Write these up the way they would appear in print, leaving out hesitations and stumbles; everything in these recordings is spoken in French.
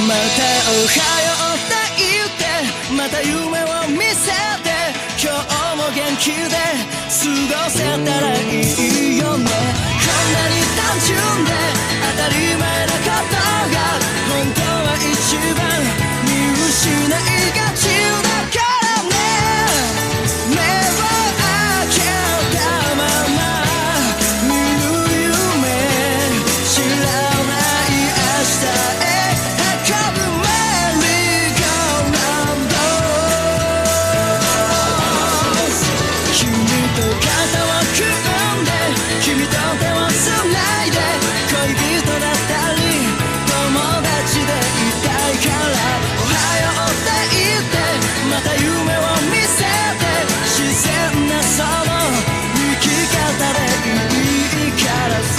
またおはようって言ってまた夢を見せて今日も元気で過ごせたらいいよねこんなに単純で当たり前なことが本当は一番見失いがちだからね目を開けたまま見る夢知らない明日へ運ぶメリーゴーラウンド君と肩を組んで君と手をつないで恋人だったり友達でいたいからおはようって言ってまた夢を見せて自然なその生き方でいいからさ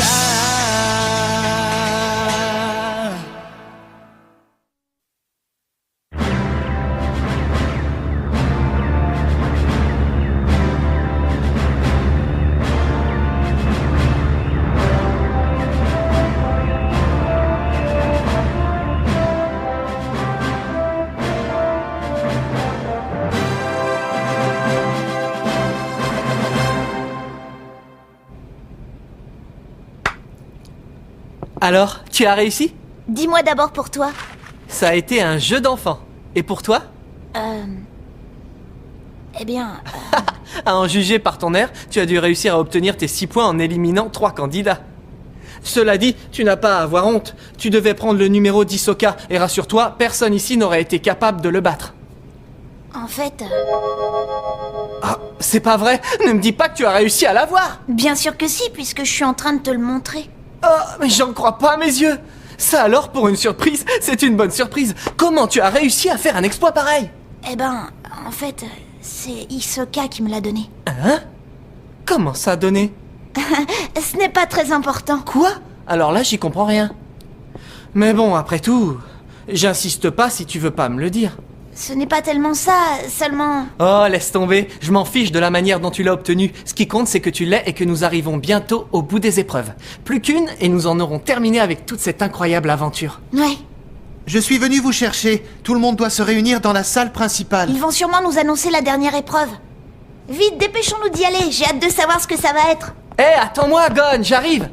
Alors, tu as réussi? Dis-moi d'abord pour toi. Ça a été un jeu d'enfant. Et pour toi? Eh bien... À en juger par ton air, tu as dû réussir à obtenir tes 6 points en éliminant 3 candidats. Cela dit, tu n'as pas à avoir honte. Tu devais prendre le numéro d'Hisoka, et rassure-toi, personne ici n'aurait été capable de le battre. En fait... Ah, c'est pas vrai? Ne me dis pas que tu as réussi à l'avoir! Bien sûr que si, puisque je suis en train de te le montrer. Oh, mais j'en crois pas à mes yeux! Ça alors, pour une surprise, c'est une bonne surprise. Comment tu as réussi à faire un exploit pareil? Eh ben, en fait, c'est Hisoka qui me l'a donné. Hein? Comment ça donner? Ce n'est pas très important. Quoi? Alors là, j'y comprends rien. Mais bon, après tout, j'insiste pas si tu veux pas me le dire. Ce n'est pas tellement ça, seulement... Oh, laisse tomber, je m'en fiche de la manière dont tu l'as obtenu. Ce qui compte, c'est que tu l'aies et que nous arrivons bientôt au bout des épreuves. Plus qu'une, et nous en aurons terminé avec toute cette incroyable aventure. Ouais. Je suis venu vous chercher. Tout le monde doit se réunir dans la salle principale. Ils vont sûrement nous annoncer la dernière épreuve. Vite, dépêchons-nous d'y aller, j'ai hâte de savoir ce que ça va être. Hé, attends-moi, Gon, j'arrive!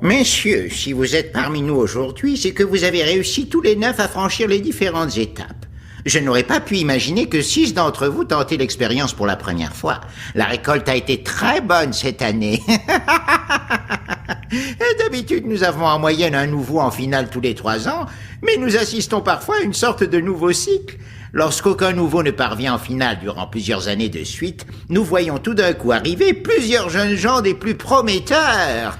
Messieurs, si vous êtes parmi nous aujourd'hui, c'est que vous avez réussi tous les 9 à franchir les différentes étapes. Je n'aurais pas pu imaginer que 6 d'entre vous tentaient l'expérience pour la première fois. La récolte a été très bonne cette année. D'habitude, nous avons en moyenne un nouveau en finale tous les 3 ans, mais nous assistons parfois à une sorte de nouveau cycle. Lorsqu'aucun nouveau ne parvient en finale durant plusieurs années de suite, nous voyons tout d'un coup arriver plusieurs jeunes gens des plus prometteurs.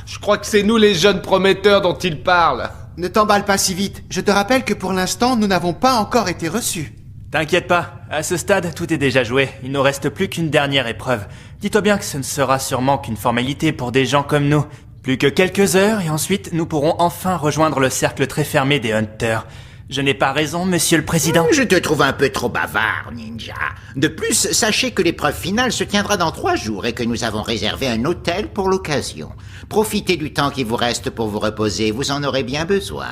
Je crois que c'est nous les jeunes prometteurs dont il parle. Ne t'emballe pas si vite. Je te rappelle que pour l'instant, nous n'avons pas encore été reçus. T'inquiète pas, à ce stade, tout est déjà joué. Il ne reste plus qu'une dernière épreuve. Dis-toi bien que ce ne sera sûrement qu'une formalité pour des gens comme nous. Plus que quelques heures et ensuite, nous pourrons enfin rejoindre le cercle très fermé des Hunters. Je n'ai pas raison, monsieur le président? Je te trouve un peu trop bavard, Ninja. De plus, sachez que l'épreuve finale se tiendra dans 3 jours et que nous avons réservé un hôtel pour l'occasion. Profitez du temps qui vous reste pour vous reposer, vous en aurez bien besoin.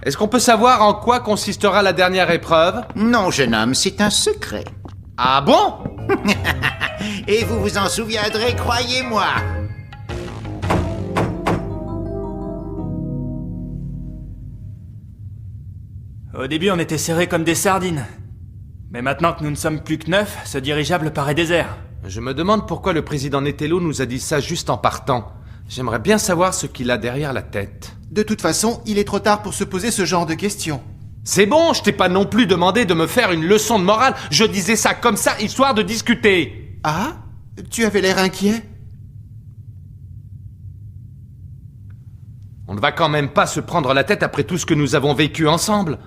Est-ce qu'on peut savoir en quoi consistera la dernière épreuve? Non, jeune homme, c'est un secret. Ah bon? Et vous vous en souviendrez, croyez-moi. Au début, on était serrés comme des sardines. Mais maintenant que nous ne sommes plus que 9, ce dirigeable paraît désert. Je me demande pourquoi le président Netelo nous a dit ça juste en partant. J'aimerais bien savoir ce qu'il a derrière la tête. De toute façon, il est trop tard pour se poser ce genre de questions. C'est bon, je t'ai pas non plus demandé de me faire une leçon de morale. Je disais ça comme ça, histoire de discuter. Ah? Tu avais l'air inquiet? On ne va quand même pas se prendre la tête après tout ce que nous avons vécu ensemble.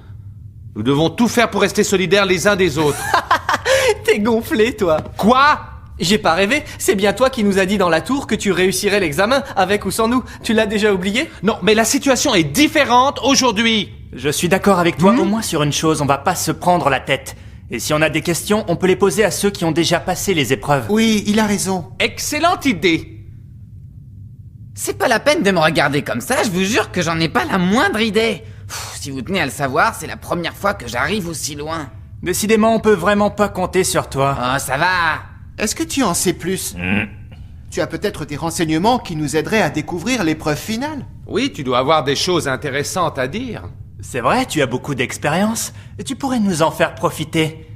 Nous devons tout faire pour rester solidaires les uns des autres. T'es gonflé, toi. Quoi? J'ai pas rêvé, c'est bien toi qui nous as dit dans la tour que tu réussirais l'examen, avec ou sans nous. Tu l'as déjà oublié? Non, mais la situation est différente aujourd'hui. Je suis d'accord avec toi, au moins sur une chose, on va pas se prendre la tête. Et si on a des questions, on peut les poser à ceux qui ont déjà passé les épreuves. Oui, il a raison. Excellente idée. C'est pas la peine de me regarder comme ça, je vous jure que j'en ai pas la moindre idée. Si vous tenez à le savoir, c'est la première fois que j'arrive aussi loin. Décidément, on peut vraiment pas compter sur toi. Oh, ça va. Est-ce que tu en sais plus? Tu as peut-être des renseignements qui nous aideraient à découvrir l'épreuve finale. Oui, tu dois avoir des choses intéressantes à dire. C'est vrai, tu as beaucoup d'expérience. Tu pourrais nous en faire profiter.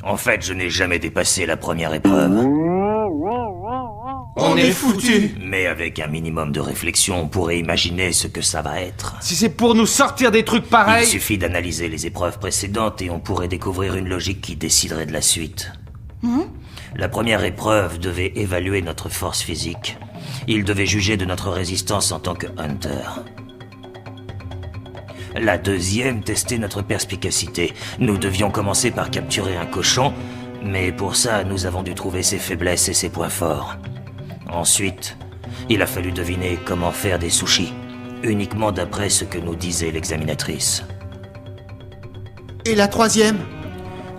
En fait, je n'ai jamais dépassé la première épreuve. On est foutus. Mais avec un minimum de réflexion, on pourrait imaginer ce que ça va être. Si c'est pour nous sortir des trucs Il pareils... suffit d'analyser les épreuves précédentes et on pourrait découvrir une logique qui déciderait de la suite. La première épreuve devait évaluer notre force physique. Il devait juger de notre résistance en tant que hunter. La deuxième testait notre perspicacité. Nous devions commencer par capturer un cochon, mais pour ça, nous avons dû trouver ses faiblesses et ses points forts. Ensuite, il a fallu deviner comment faire des sushis, uniquement d'après ce que nous disait l'examinatrice. Et la troisième?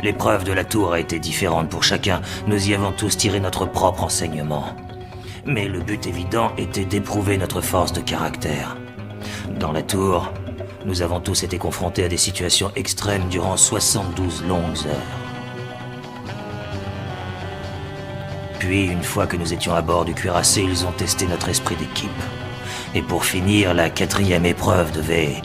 L'épreuve de la tour a été différente pour chacun. Nous y avons tous tiré notre propre enseignement. Mais le but évident était d'éprouver notre force de caractère. Dans la tour, nous avons tous été confrontés à des situations extrêmes durant 72 longues heures. Puis, une fois que nous étions à bord du cuirassé, ils ont testé notre esprit d'équipe. Et pour finir, la quatrième épreuve devait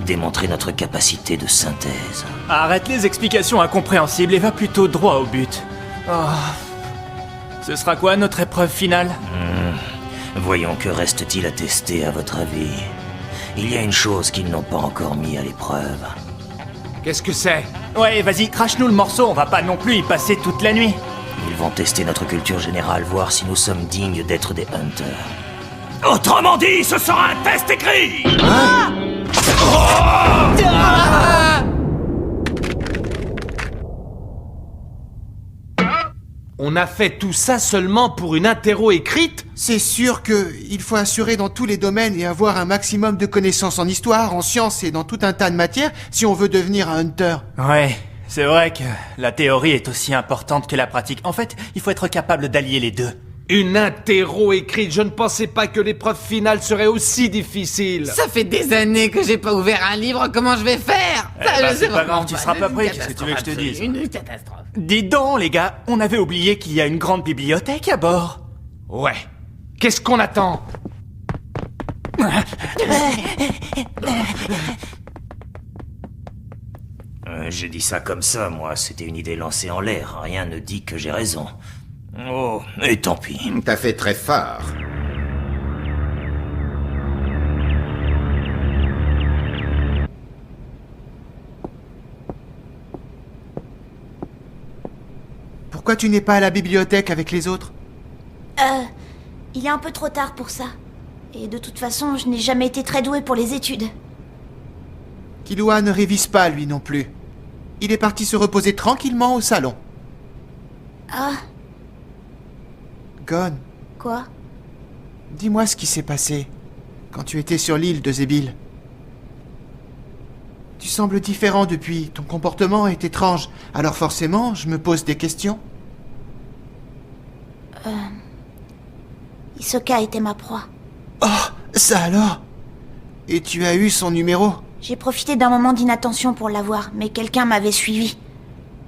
démontrer notre capacité de synthèse. Arrête les explications incompréhensibles et va plutôt droit au but. Oh. Ce sera quoi notre épreuve finale? Voyons, que reste-t-il à tester à votre avis? Il y a une chose qu'ils n'ont pas encore mis à l'épreuve. Qu'est-ce que c'est? Ouais, vas-y, crache-nous le morceau, on va pas non plus y passer toute la nuit. Ils vont tester notre culture générale, voir si nous sommes dignes d'être des hunters. Autrement dit, ce sera un test écrit! On a fait tout ça seulement pour une interro écrite? C'est sûr que il faut assurer dans tous les domaines et avoir un maximum de connaissances en histoire, en sciences et dans tout un tas de matières si on veut devenir un hunter. Ouais, c'est vrai que la théorie est aussi importante que la pratique. En fait, il faut être capable d'allier les deux. Une interro écrite, je ne pensais pas que l'épreuve finale serait aussi difficile. Ça fait des années que j'ai pas ouvert un livre, comment je vais faire? C'est pas grave, tu seras pas prêt, qu'est-ce que tu veux que je te dise? Une catastrophe. Dis donc, les gars, on avait oublié qu'il y a une grande bibliothèque à bord. Ouais. Qu'est-ce qu'on attend? J'ai dit ça comme ça, moi. C'était une idée lancée en l'air. Rien ne dit que j'ai raison. Oh, et tant pis. T'as fait très fort. Pourquoi tu n'es pas à la bibliothèque avec les autres? Il est un peu trop tard pour ça. Et de toute façon, je n'ai jamais été très douée pour les études. Killua ne révise pas, lui non plus. Il est parti se reposer tranquillement au salon. Ah, Gon, quoi? dis-moi ce qui s'est passé quand tu étais sur l'île de Zébil. Tu sembles différent depuis, ton comportement est étrange, alors forcément, je me pose des questions. Hisoka était ma proie. Oh, ça alors? Et tu as eu son numéro? J'ai profité d'un moment d'inattention pour l'avoir, mais quelqu'un m'avait suivi.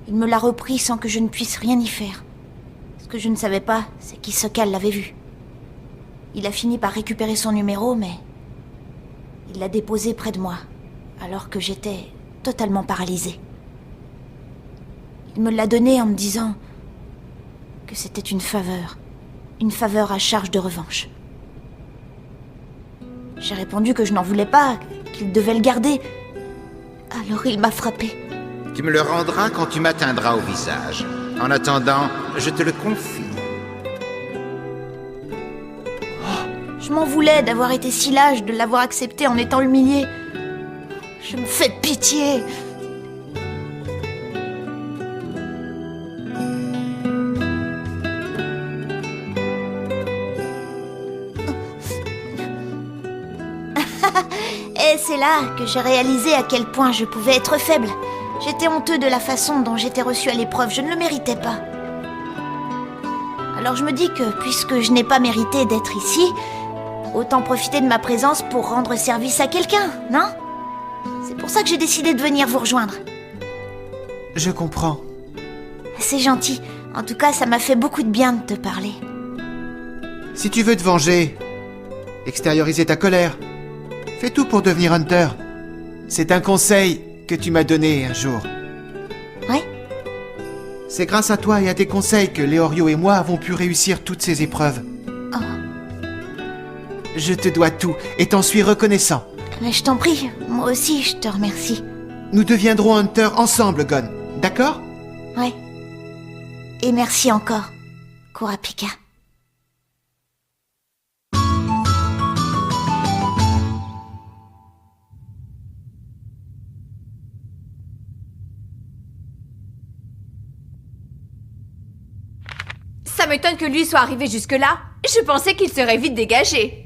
Il me l'a repris sans que je ne puisse rien y faire. Ce que je ne savais pas, c'est qu'Hisoka l'avait vu. Il a fini par récupérer son numéro, mais il l'a déposé près de moi, alors que j'étais totalement paralysée. Il me l'a donné en me disant que c'était une faveur à charge de revanche. J'ai répondu que je n'en voulais pas, qu'il devait le garder. Alors il m'a frappé. Tu me le rendras quand tu m'atteindras au visage. En attendant, je te le confie. Je m'en voulais d'avoir été si lâche, de l'avoir accepté en étant humiliée. Je me fais pitié. Et c'est là que j'ai réalisé à quel point je pouvais être faible. J'étais honteux de la façon dont j'étais reçu à l'épreuve, je ne le méritais pas. Alors je me dis que, puisque je n'ai pas mérité d'être ici, autant profiter de ma présence pour rendre service à quelqu'un, non? C'est pour ça que j'ai décidé de venir vous rejoindre. Je comprends. C'est gentil. En tout cas, ça m'a fait beaucoup de bien de te parler. Si tu veux te venger, extérioriser ta colère, fais tout pour devenir Hunter. C'est un conseil que tu m'as donné un jour. Ouais? C'est grâce à toi et à tes conseils que Leorio et moi avons pu réussir toutes ces épreuves. Oh. Je te dois tout et t'en suis reconnaissant. Mais je t'en prie, moi aussi je te remercie. Nous deviendrons Hunter ensemble, Gon. D'accord? Ouais. Et merci encore, Kurapika. Ça m'étonne que lui soit arrivé jusque-là. Je pensais qu'il serait vite dégagé.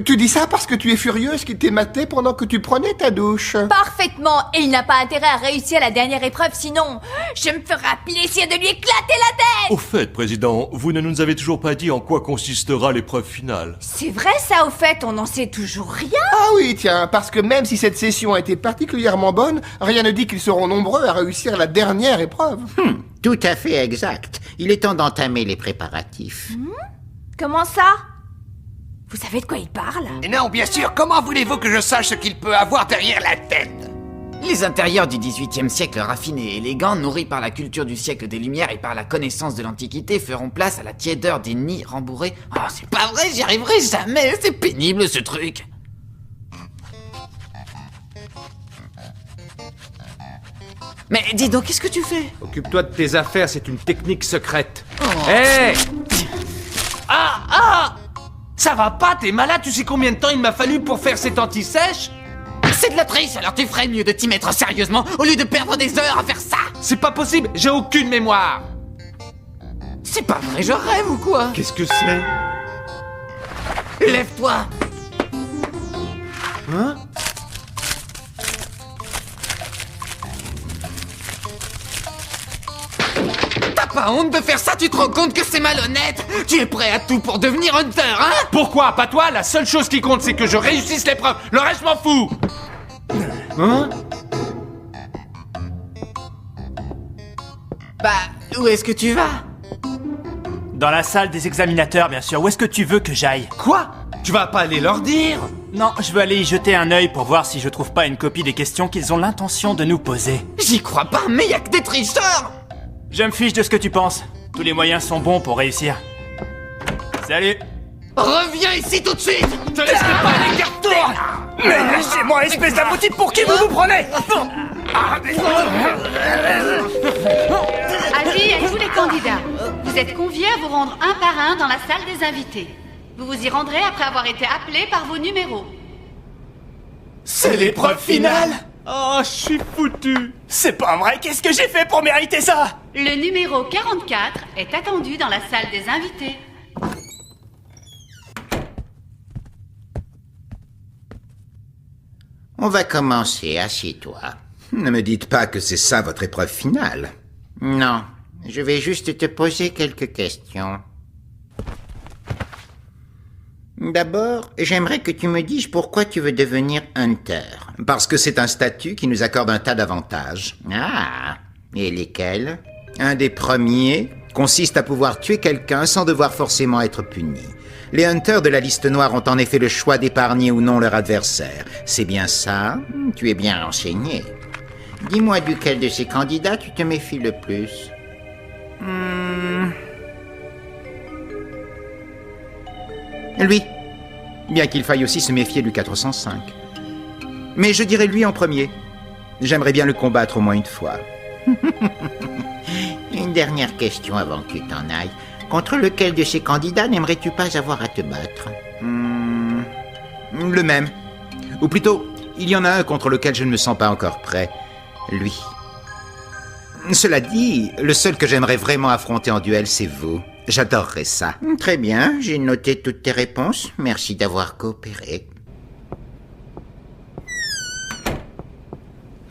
Tu dis ça parce que tu es furieuse qu'il t'ait maté pendant que tu prenais ta douche. Parfaitement. Et il n'a pas intérêt à réussir la dernière épreuve, sinon je me ferai plaisir de lui éclater la tête. Au fait, Président, vous ne nous avez toujours pas dit en quoi consistera l'épreuve finale. C'est vrai ça, au fait, on n'en sait toujours rien. Ah oui, tiens, parce que même si cette session a été particulièrement bonne, rien ne dit qu'ils seront nombreux à réussir la dernière épreuve. Tout à fait exact. Il est temps d'entamer les préparatifs. Comment ça? Vous savez de quoi il parle? Non, bien sûr, comment voulez-vous que je sache ce qu'il peut avoir derrière la tête? Les intérieurs du XVIIIe siècle raffinés et élégants, nourris par la culture du siècle des Lumières et par la connaissance de l'Antiquité, feront place à la tiédeur des nids rembourrés. Oh, c'est pas vrai, j'y arriverai jamais, c'est pénible ce truc. Mais dis donc, qu'est-ce que tu fais? Occupe-toi de tes affaires, c'est une technique secrète. Hé! Ah! Ça va pas, t'es malade, tu sais combien de temps il m'a fallu pour faire cette anti-sèche? C'est de la triche, alors tu ferais mieux de t'y mettre sérieusement au lieu de perdre des heures à faire ça. C'est pas possible, j'ai aucune mémoire. C'est pas vrai, je rêve ou quoi? Qu'est-ce que c'est? Lève-toi. Hein? T'as pas honte de faire ça? Tu te rends compte que c'est malhonnête? Tu es prêt à tout pour devenir Hunter, hein? Pourquoi? Pas toi? La seule chose qui compte, c'est que je réussisse l'épreuve. Le reste, je m'en fous. Hein? Bah, où est-ce que tu vas? Dans la salle des examinateurs, bien sûr. Où est-ce que tu veux que j'aille? Quoi? Tu vas pas aller leur dire? Non, je veux aller y jeter un œil pour voir si je trouve pas une copie des questions qu'ils ont l'intention de nous poser. J'y crois pas, mais y a que des tricheurs! Je me fiche de ce que tu penses. Tous les moyens sont bons pour réussir. Salut! Reviens ici tout de suite! Te laisserai pas aller écarter! Mais lâchez-moi, espèce d'abruti, pour qui vous vous prenez? Avis à tous les candidats. Vous êtes conviés à vous rendre un par un dans la salle des invités. Vous vous y rendrez après avoir été appelés par vos numéros. C'est l'épreuve finale? Oh, je suis foutu! C'est pas vrai, qu'est-ce que j'ai fait pour mériter ça? Le numéro 44 est attendu dans la salle des invités. On va commencer, assieds-toi. Ne me dites pas que c'est ça votre épreuve finale. Non, je vais juste te poser quelques questions. D'abord, j'aimerais que tu me dises pourquoi tu veux devenir Hunter. Parce que c'est un statut qui nous accorde un tas d'avantages. Ah, et lesquels? Un des premiers consiste à pouvoir tuer quelqu'un sans devoir forcément être puni. Les Hunters de la liste noire ont en effet le choix d'épargner ou non leur adversaire. C'est bien ça? Tu es bien renseigné. Dis-moi duquel de ces candidats tu te méfies le plus. Lui. Bien qu'il faille aussi se méfier du 405. Mais je dirais lui en premier. J'aimerais bien le combattre au moins une fois. Une dernière question avant que tu t'en ailles. Contre lequel de ces candidats n'aimerais-tu pas avoir à te battre? Le même. Ou plutôt, il y en a un contre lequel je ne me sens pas encore prêt. Lui. Cela dit, le seul que j'aimerais vraiment affronter en duel, c'est vous. J'adorerais ça. Très bien, j'ai noté toutes tes réponses. Merci d'avoir coopéré.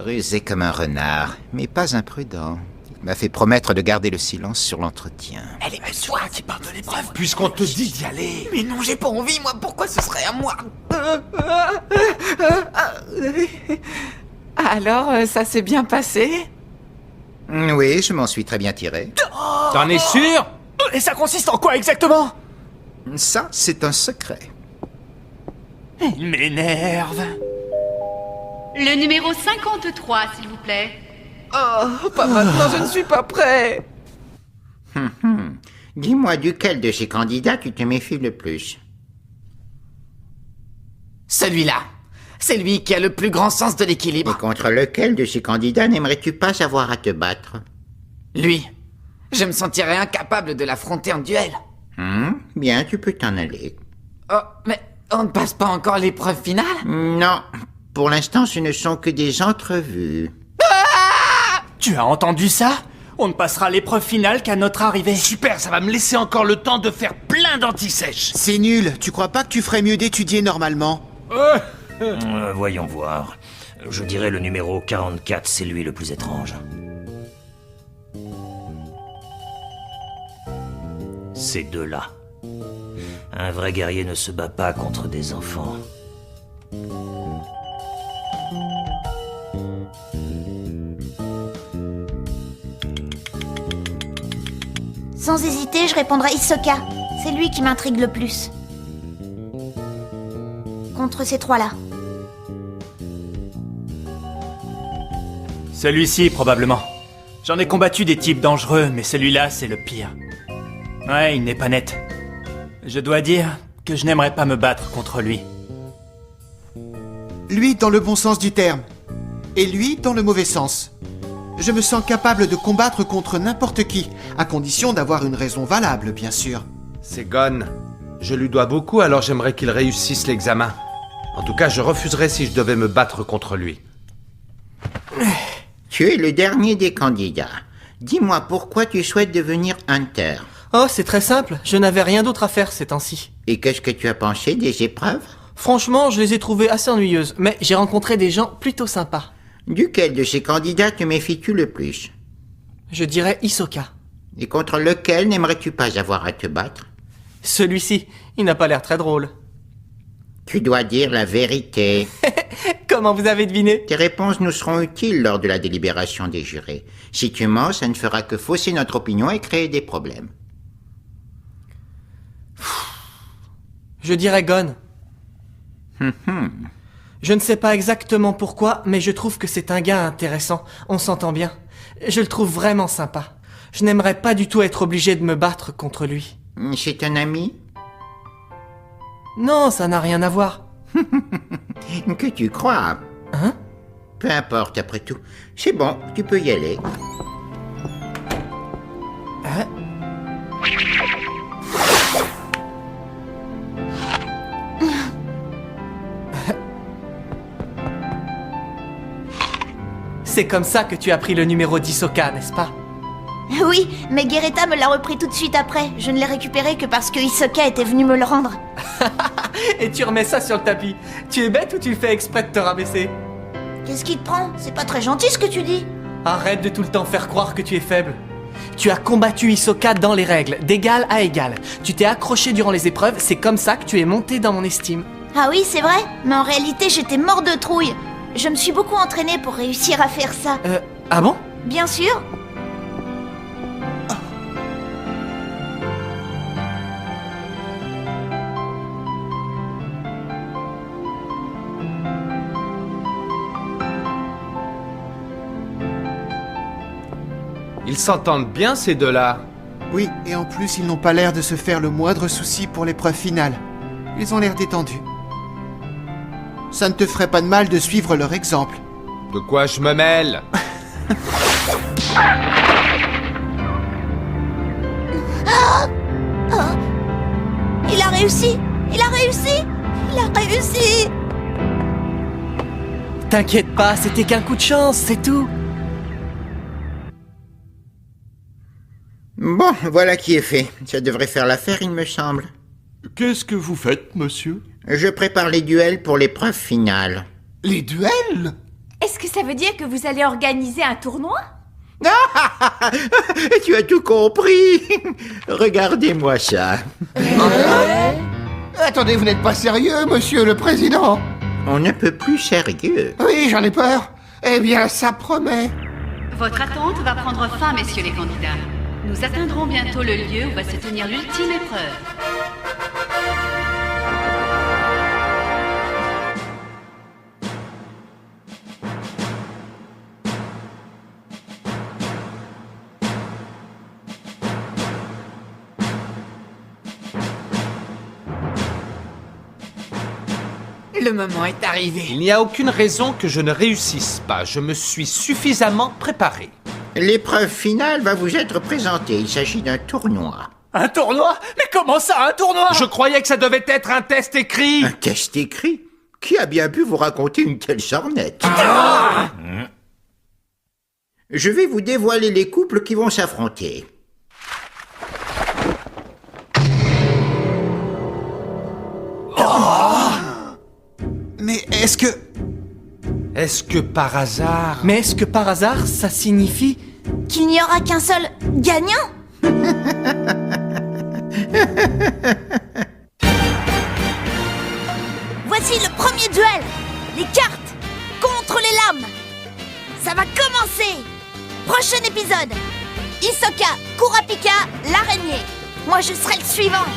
Rusé comme un renard, mais pas imprudent. Il m'a fait promettre de garder le silence sur l'entretien. Elle est toi qui parle de l'épreuve. Puisqu'on te dit d'y aller. Mais non, j'ai pas envie, moi. Pourquoi ce serait à moi? Alors, ça s'est bien passé? Oui, je m'en suis très bien tiré. T'en es sûr? Et ça consiste en quoi exactement? Ça, c'est un secret. Il m'énerve. Le numéro 53, s'il vous plaît. Oh, pas maintenant, je ne suis pas prêt. Dis-moi, duquel de ces candidats tu te méfies le plus? Celui-là. C'est lui qui a le plus grand sens de l'équilibre. Et contre lequel de ces candidats n'aimerais-tu pas avoir à te battre? Lui. Je me sentirais incapable de l'affronter en duel. Bien, tu peux t'en aller. Oh, mais on ne passe pas encore l'épreuve finale? Non, pour l'instant ce ne sont que des entrevues. Tu as entendu ça? On ne passera l'épreuve finale qu'à notre arrivée. Super, ça va me laisser encore le temps de faire plein d'antisèches. C'est nul, tu crois pas que tu ferais mieux d'étudier normalement? Voyons voir. Je dirais le numéro 44, c'est lui le plus étrange. Ces deux-là. Un vrai guerrier ne se bat pas contre des enfants. Sans hésiter, je répondrai Hisoka. C'est lui qui m'intrigue le plus. Contre ces trois-là. Celui-ci, probablement. J'en ai combattu des types dangereux, mais celui-là, c'est le pire. Ouais, il n'est pas net. Je dois dire que je n'aimerais pas me battre contre lui. Lui dans le bon sens du terme, et lui dans le mauvais sens. Je me sens capable de combattre contre n'importe qui, à condition d'avoir une raison valable, bien sûr. C'est Gon. Je lui dois beaucoup, alors j'aimerais qu'il réussisse l'examen. En tout cas, je refuserais si je devais me battre contre lui. Tu es le dernier des candidats. Dis-moi pourquoi tu souhaites devenir Hunter. Oh, c'est très simple, je n'avais rien d'autre à faire ces temps-ci. Et qu'est-ce que tu as pensé des épreuves? Franchement, je les ai trouvées assez ennuyeuses, mais j'ai rencontré des gens plutôt sympas. Duquel de ces candidats te méfies-tu le plus? Je dirais Hisoka. Et contre lequel n'aimerais-tu pas avoir à te battre? Celui-ci, il n'a pas l'air très drôle. Tu dois dire la vérité. Comment vous avez deviné? Tes réponses nous seront utiles lors de la délibération des jurés. Si tu mens, ça ne fera que fausser notre opinion et créer des problèmes. Je dirais Gon. Je ne sais pas exactement pourquoi, mais je trouve que c'est un gars intéressant. On s'entend bien. Je le trouve vraiment sympa. Je n'aimerais pas du tout être obligé de me battre contre lui. C'est un ami? Non, ça n'a rien à voir. Que tu crois? Hein? Peu importe, après tout. C'est bon, tu peux y aller. Hein? C'est comme ça que tu as pris le numéro d'Hisoka, n'est-ce pas? Oui, mais Guerretta me l'a repris tout de suite après. Je ne l'ai récupéré que parce que Hisoka était venu me le rendre. Et tu remets ça sur le tapis. Tu es bête ou tu le fais exprès de te rabaisser? Qu'est-ce qui te prend? C'est pas très gentil ce que tu dis. Arrête de tout le temps faire croire que tu es faible. Tu as combattu Hisoka dans les règles, d'égal à égal. Tu t'es accroché durant les épreuves, c'est comme ça que tu es monté dans mon estime. Ah oui, c'est vrai? Mais en réalité, j'étais mort de trouille. Je me suis beaucoup entraînée pour réussir à faire ça. Ah bon? Bien sûr. Ils s'entendent bien, ces deux-là. Oui, et en plus, ils n'ont pas l'air de se faire le moindre souci pour l'épreuve finale. Ils ont l'air détendus. Ça ne te ferait pas de mal de suivre leur exemple. De quoi je me mêle? Il a réussi! Il a réussi! Il a réussi! T'inquiète pas, c'était qu'un coup de chance, c'est tout. Bon, voilà qui est fait. Ça devrait faire l'affaire, il me semble. Qu'est-ce que vous faites, monsieur? Je prépare les duels pour l'épreuve finale. Les duels? Est-ce Est-ce que ça veut dire que vous allez organiser un tournoi? Tu as tout compris. Regardez-moi ça. Attendez, vous n'êtes pas sérieux, monsieur le président? On ne peut plus sérieux. Oui, j'en ai peur. Eh bien, ça promet. Votre attente va prendre fin, messieurs les candidats. Nous atteindrons bientôt le lieu où va se tenir l'ultime épreuve. Le moment est arrivé. Il n'y a aucune raison que je ne réussisse pas. Je me suis suffisamment préparé. L'épreuve finale va vous être présentée. Il s'agit d'un tournoi. Un tournoi? Mais comment ça, un tournoi? Je croyais que ça devait être un test écrit. Un test écrit? Qui a bien pu vous raconter une telle sornette? Je vais vous dévoiler les couples qui vont s'affronter. Mais est-ce que... Est-ce que par hasard... Mais est-ce que par hasard, ça signifie... Qu'il n'y aura qu'un seul gagnant? Voici le premier duel. Les cartes contre les lames. Ça va commencer. Prochain épisode. Hisoka, Kurapika, l'araignée. Moi, je serai le suivant.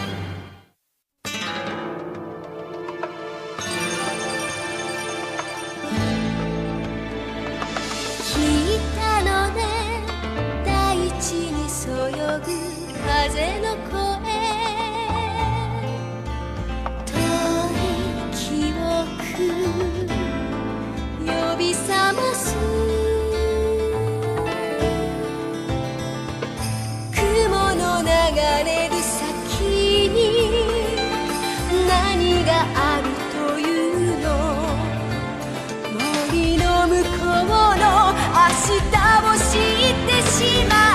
Ashita を知ってしまう